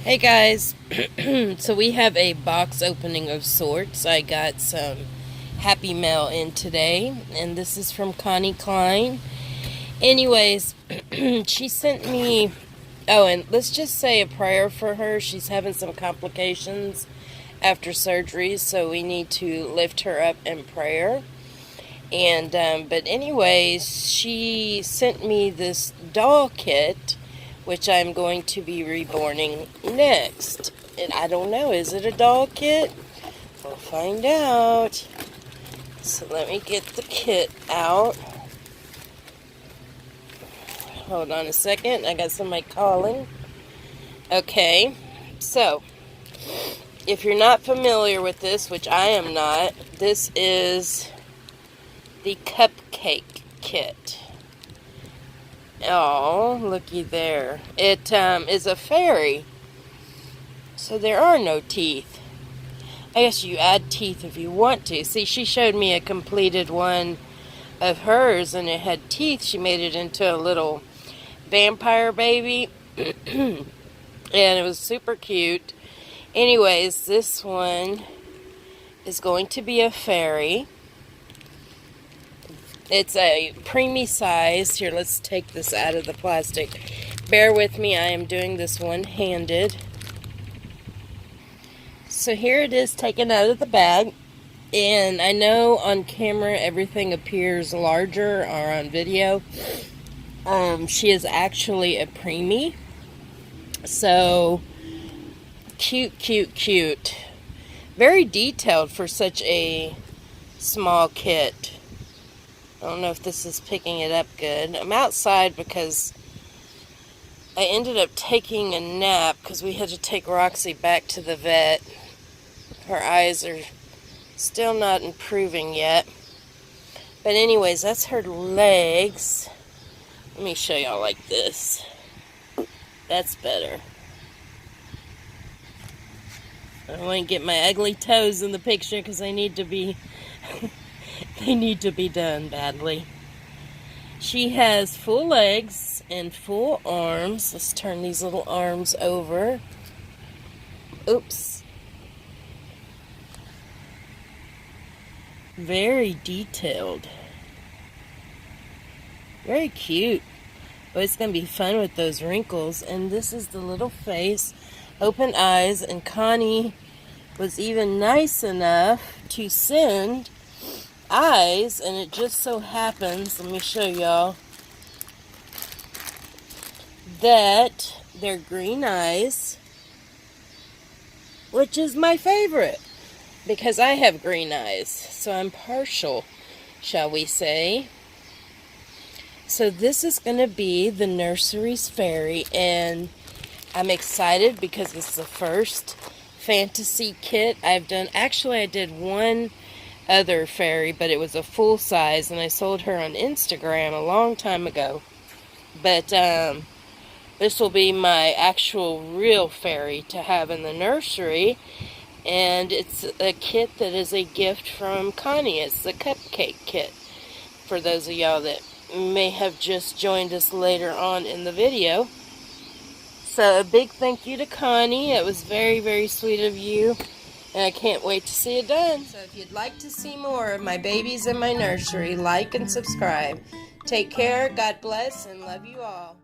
Hey guys, so we have a box opening of sorts. I got some Happy Mail in today, and this is from Connie Klein. Anyways, she sent me, oh, and let's just say a prayer for her. She's having some complications after surgery, so we need to lift her up in prayer. And, but anyways, she sent me this doll kit, which I'm going to be reborning next. And I don't know, is it a doll kit? We'll find out. So let me get the kit out. Hold on a second, I got somebody calling. Okay, so if you're not familiar with this, which I am not, this is the cupcake kit. Oh, looky there. It is a fairy. So there are no teeth. I guess you add teeth if you want to. See, she showed me a completed one of hers, and it had teeth. She made it into a little vampire baby. And it was super cute. Anyways, this one is going to be a fairy. It's a preemie size. Here, let's take this out of the plastic. Bear with me, I am doing this one-handed. So here it is taken out of the bag. And I know on camera everything appears larger, or on video. She is actually a preemie. So, cute, cute, cute. Very detailed for such a small kit. I don't know if this is picking it up good. I'm outside because I ended up taking a nap because we had to take Roxy back to the vet. Her eyes are still not improving yet. But anyways, that's her legs. Let me show y'all like this. That's better. I don't want to get my ugly toes in the picture because they need to be... they need to be done badly. She has full legs and full arms. Let's turn these little arms over. Oops. Very detailed. Very cute. But it's going to be fun with those wrinkles. And this is the little face. Open eyes. And Connie was even nice enough to send eyes, and it just so happens, let me show y'all, that they're green eyes, which is my favorite, because I have green eyes, so I'm partial, shall we say. So this is going to be the nursery's fairy, and I'm excited because it's the first fantasy kit I've done. Actually, I did one other fairy, but it was a full size, and I sold her on Instagram a long time ago. But this will be my actual real fairy to have in the nursery, and it's a kit that is a gift from Connie. It's the cupcake kit for those of y'all that may have just joined us later on in the video. So a big thank you to Connie. It was very, very sweet of you. And I can't wait to see it done. So if you'd like to see more of my babies in my nursery, like and subscribe. Take care, God bless, and love you all.